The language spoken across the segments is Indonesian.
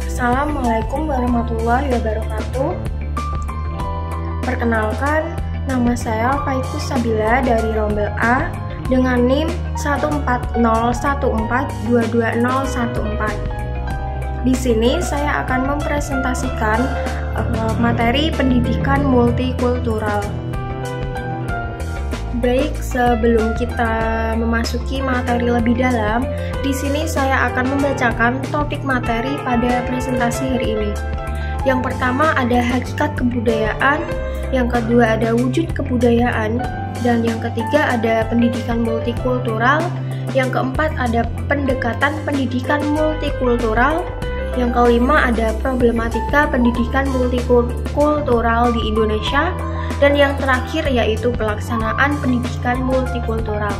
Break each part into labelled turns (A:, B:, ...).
A: Assalamualaikum warahmatullahi wabarakatuh. Perkenalkan, nama saya Faikus Sabila dari Rombel A dengan NIM 14014222014. Di sini saya akan mempresentasikan materi pendidikan multikultural. Baik, sebelum kita memasuki materi lebih dalam, di sini saya akan membacakan topik materi pada presentasi hari ini. Yang pertama ada hakikat kebudayaan, yang kedua ada wujud kebudayaan, dan yang ketiga ada pendidikan multikultural, yang keempat ada pendekatan pendidikan multikultural, yang kelima ada problematika pendidikan multikultural di Indonesia, dan yang terakhir yaitu pelaksanaan pendidikan multikultural.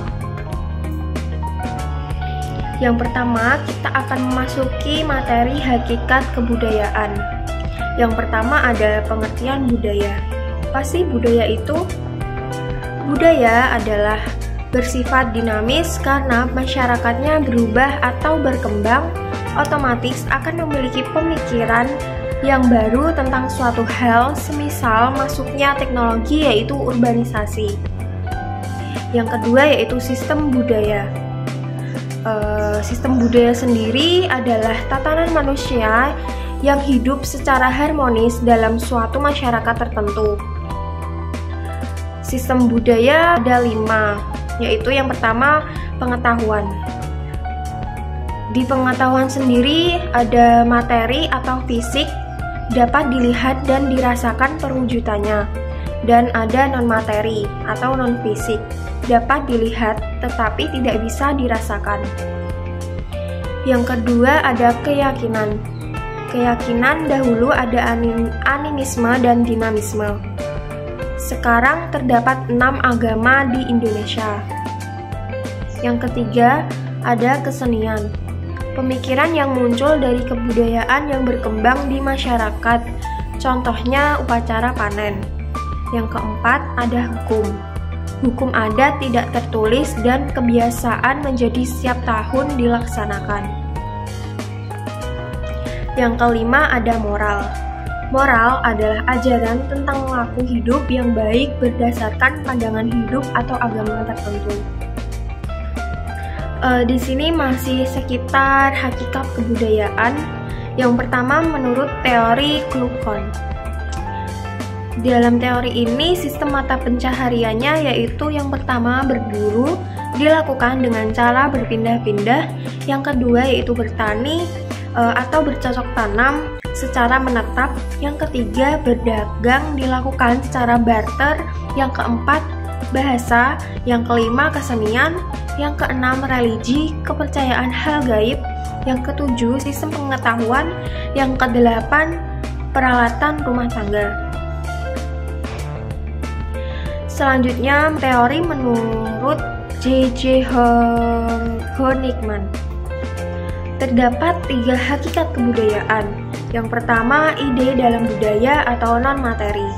A: Yang pertama, kita akan memasuki materi hakikat kebudayaan. Yang pertama ada pengertian budaya. Apa sih budaya itu? Budaya adalah bersifat dinamis karena masyarakatnya berubah atau berkembang, otomatis akan memiliki pemikiran yang baru tentang suatu hal, semisal masuknya teknologi yaitu urbanisasi. Yang kedua yaitu sistem budaya. Sistem budaya sendiri adalah tatanan manusia yang hidup secara harmonis dalam suatu masyarakat tertentu. Sistem budaya ada 5, yaitu yang pertama pengetahuan. Di pengetahuan sendiri ada materi atau fisik, dapat dilihat dan dirasakan perwujudannya, dan ada non-materi atau non-fisik, dapat dilihat tetapi tidak bisa dirasakan. Yang kedua ada keyakinan. Keyakinan dahulu ada animisme dan dinamisme. Sekarang terdapat 6 agama di Indonesia. Yang ketiga ada kesenian. Pemikiran yang muncul dari kebudayaan yang berkembang di masyarakat, contohnya upacara panen. Yang keempat ada hukum. Hukum adat tidak tertulis dan kebiasaan menjadi setiap tahun dilaksanakan. Yang kelima ada moral. Moral adalah ajaran tentang laku hidup yang baik berdasarkan pandangan hidup atau agama tertentu. Di sini masih sekitar hakikat kebudayaan. Yang pertama menurut teori Kluckhohn. Dalam teori ini sistem mata pencahariannya yaitu yang pertama berburu dilakukan dengan cara berpindah-pindah, yang kedua yaitu bertani atau bercocok tanam secara menetap, yang ketiga berdagang dilakukan secara barter, yang keempat bahasa, yang kelima kesenian, yang keenam religi, kepercayaan hal gaib, yang ketujuh sistem pengetahuan, yang kedelapan peralatan rumah tangga. Selanjutnya teori menurut J.J. Honigman. Terdapat 3 hakikat kebudayaan. Yang pertama ide dalam budaya atau non-materi.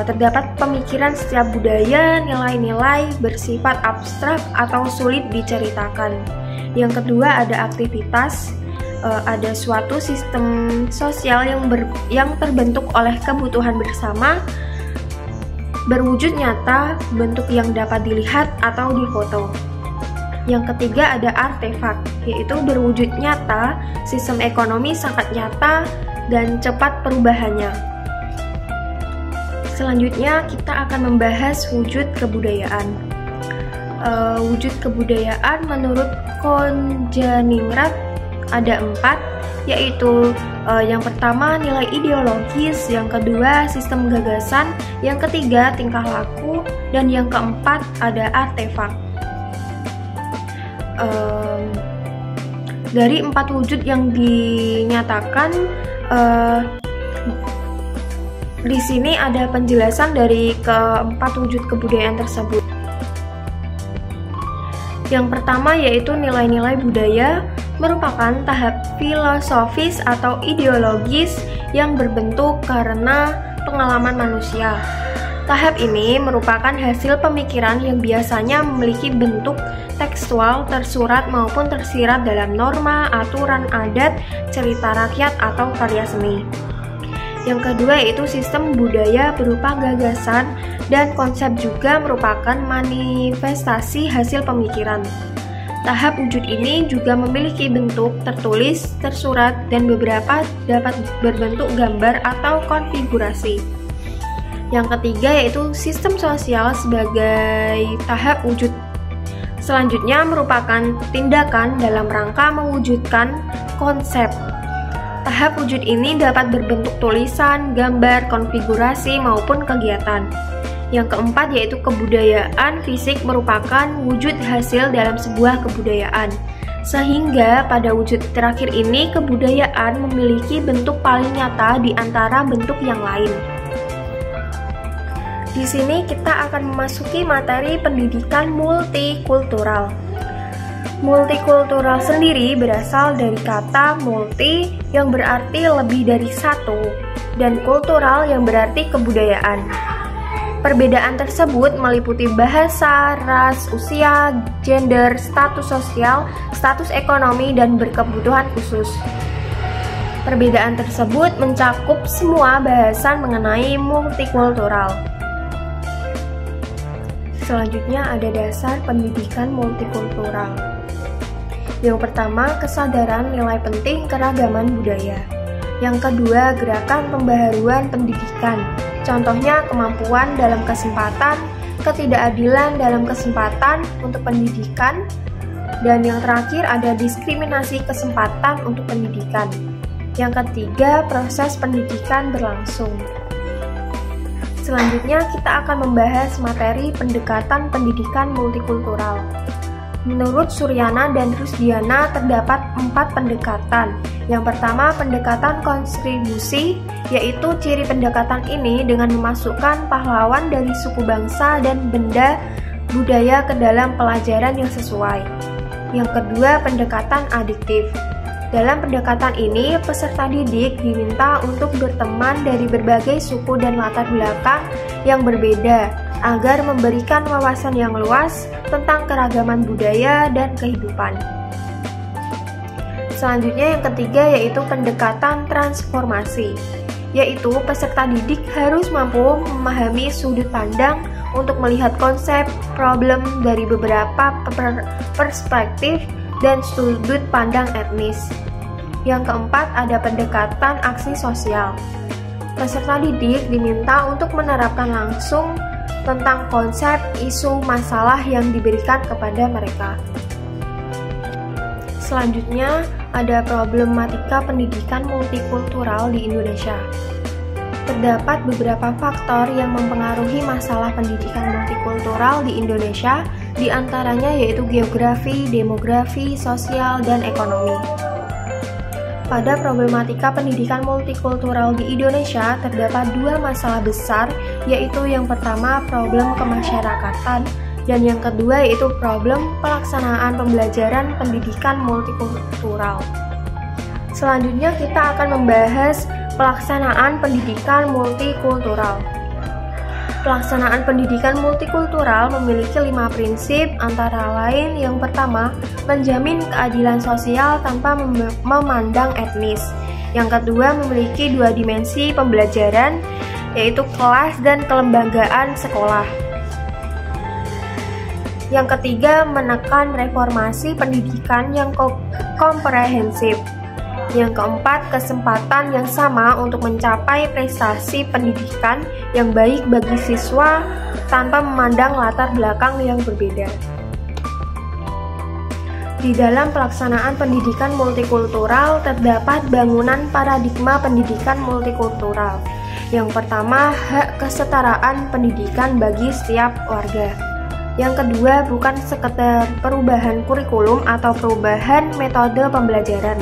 A: Terdapat pemikiran setiap budaya, nilai-nilai bersifat abstrak atau sulit diceritakan. Yang kedua ada aktivitas, ada suatu sistem sosial yang terbentuk oleh kebutuhan bersama, berwujud nyata, bentuk yang dapat dilihat atau difoto. Yang ketiga ada artefak, yaitu berwujud nyata, sistem ekonomi sangat nyata dan cepat perubahannya. Selanjutnya kita akan membahas wujud kebudayaan. Wujud kebudayaan menurut Konjaningrat ada 4, yaitu yang pertama nilai ideologis, yang kedua sistem gagasan, yang ketiga tingkah laku, dan yang keempat ada artefak. Dari 4 wujud yang dinyatakan, di sini ada penjelasan dari keempat wujud kebudayaan tersebut. Yang pertama yaitu nilai-nilai budaya, merupakan tahap filosofis atau ideologis yang berbentuk karena pengalaman manusia. Tahap ini merupakan hasil pemikiran yang biasanya memiliki bentuk tekstual, tersurat maupun tersirat dalam norma, aturan adat, cerita rakyat, atau karya seni. Yang kedua yaitu sistem budaya berupa gagasan dan konsep juga merupakan manifestasi hasil pemikiran. Tahap wujud ini juga memiliki bentuk tertulis, tersurat, dan beberapa dapat berbentuk gambar atau konfigurasi. Yang ketiga yaitu sistem sosial sebagai tahap wujud. Selanjutnya merupakan tindakan dalam rangka mewujudkan konsep. Tahap wujud ini dapat berbentuk tulisan, gambar, konfigurasi, maupun kegiatan. Yang keempat yaitu kebudayaan fisik merupakan wujud hasil dalam sebuah kebudayaan. Sehingga pada wujud terakhir ini kebudayaan memiliki bentuk paling nyata di antara bentuk yang lain. Di sini kita akan memasuki materi pendidikan multikultural. Multikultural sendiri berasal dari kata multi yang berarti lebih dari satu dan kultural yang berarti kebudayaan. Perbedaan tersebut meliputi bahasa, ras, usia, gender, status sosial, status ekonomi, dan berkebutuhan khusus. Perbedaan tersebut mencakup semua bahasan mengenai multikultural. Selanjutnya ada dasar pendidikan multikultural. Yang pertama, kesadaran nilai penting keragaman budaya. Yang kedua, gerakan pembaharuan pendidikan. Contohnya kemampuan dalam kesempatan, ketidakadilan dalam kesempatan untuk pendidikan, dan yang terakhir ada diskriminasi kesempatan untuk pendidikan. Yang ketiga, proses pendidikan berlangsung. Selanjutnya kita akan membahas materi pendekatan pendidikan multikultural. Menurut Suryana dan Rusdiana terdapat 4 pendekatan. Yang pertama, pendekatan kontribusi, yaitu ciri pendekatan ini dengan memasukkan pahlawan dari suku bangsa dan benda budaya ke dalam pelajaran yang sesuai. Yang kedua, pendekatan adiktif. Dalam pendekatan ini, peserta didik diminta untuk berteman dari berbagai suku dan latar belakang yang berbeda agar memberikan wawasan yang luas tentang keragaman budaya dan kehidupan. Selanjutnya yang ketiga yaitu pendekatan transformasi, yaitu peserta didik harus mampu memahami sudut pandang untuk melihat konsep, problem dari beberapa perspektif dan sudut pandang etnis. Yang keempat ada pendekatan aksi sosial. Peserta didik diminta untuk menerapkan langsung tentang konsep, isu, masalah yang diberikan kepada mereka. Selanjutnya ada problematika pendidikan multikultural di Indonesia. Terdapat beberapa faktor yang mempengaruhi masalah pendidikan multikultural di Indonesia, di antaranya yaitu geografi, demografi, sosial, dan ekonomi. Pada problematika pendidikan multikultural di Indonesia terdapat 2 masalah besar, yaitu yang pertama problem kemasyarakatan dan yang kedua yaitu problem pelaksanaan pembelajaran pendidikan multikultural. Selanjutnya kita akan membahas pelaksanaan pendidikan multikultural. Pelaksanaan pendidikan multikultural memiliki 5 prinsip, antara lain yang pertama, menjamin keadilan sosial tanpa memandang etnis. Yang kedua, memiliki 2 dimensi pembelajaran, yaitu kelas dan kelembagaan sekolah. Yang ketiga, menekan reformasi pendidikan yang komprehensif. Yang keempat, kesempatan yang sama untuk mencapai prestasi pendidikan yang baik bagi siswa tanpa memandang latar belakang yang berbeda. Di dalam pelaksanaan pendidikan multikultural terdapat bangunan paradigma pendidikan multikultural. Yang pertama, hak kesetaraan pendidikan bagi setiap warga. Yang kedua, bukan sekedar perubahan kurikulum atau perubahan metode pembelajaran.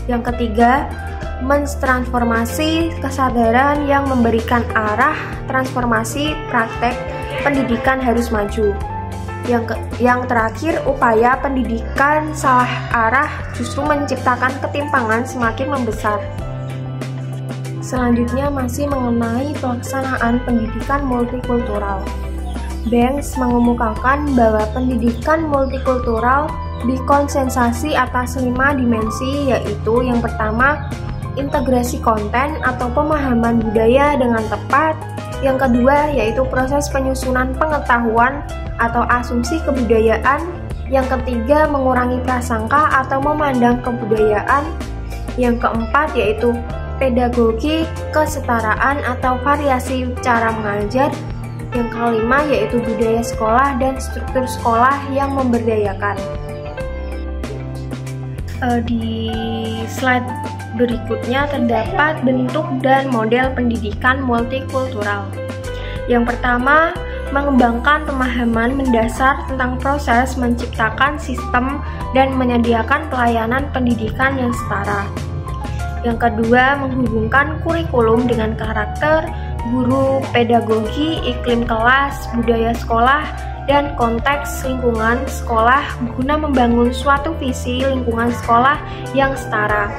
A: Yang ketiga, mentransformasi kesadaran yang memberikan arah transformasi praktek pendidikan harus maju. Yang terakhir, upaya pendidikan salah arah justru menciptakan ketimpangan semakin membesar. Selanjutnya masih mengenai pelaksanaan pendidikan multikultural. Banks mengemukakan bahwa pendidikan multikultural dikonsensasi atas 5 dimensi, yaitu yang pertama, integrasi konten atau pemahaman budaya dengan tepat. Yang kedua, yaitu proses penyusunan pengetahuan atau asumsi kebudayaan. Yang ketiga, mengurangi prasangka atau memandang kebudayaan. Yang keempat, yaitu pedagogi kesetaraan atau variasi cara mengajar. Yang kelima, yaitu budaya sekolah dan struktur sekolah yang memberdayakan. Di slide berikutnya terdapat bentuk dan model pendidikan multikultural. Yang pertama, mengembangkan pemahaman mendasar tentang proses menciptakan sistem dan menyediakan pelayanan pendidikan yang setara. Yang kedua, menghubungkan kurikulum dengan karakter, guru, pedagogi, iklim kelas, budaya sekolah, dan konteks lingkungan sekolah guna membangun suatu visi lingkungan sekolah yang setara.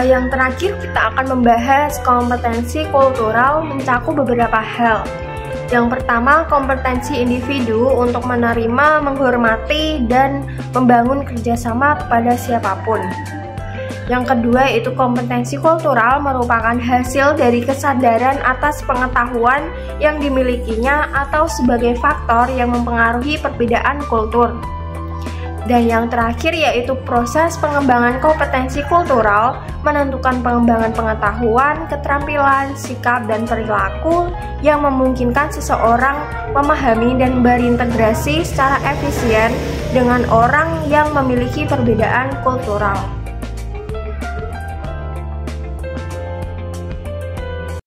A: Yang terakhir, kita akan membahas kompetensi kultural mencakup beberapa hal. Yang pertama, kompetensi individu untuk menerima, menghormati, dan membangun kerjasama kepada siapapun. Yang kedua, yaitu kompetensi kultural merupakan hasil dari kesadaran atas pengetahuan yang dimilikinya atau sebagai faktor yang mempengaruhi perbedaan kultur. Dan yang terakhir, yaitu proses pengembangan kompetensi kultural menentukan pengembangan pengetahuan, keterampilan, sikap, dan perilaku yang memungkinkan seseorang memahami dan berintegrasi secara efisien dengan orang yang memiliki perbedaan kultural.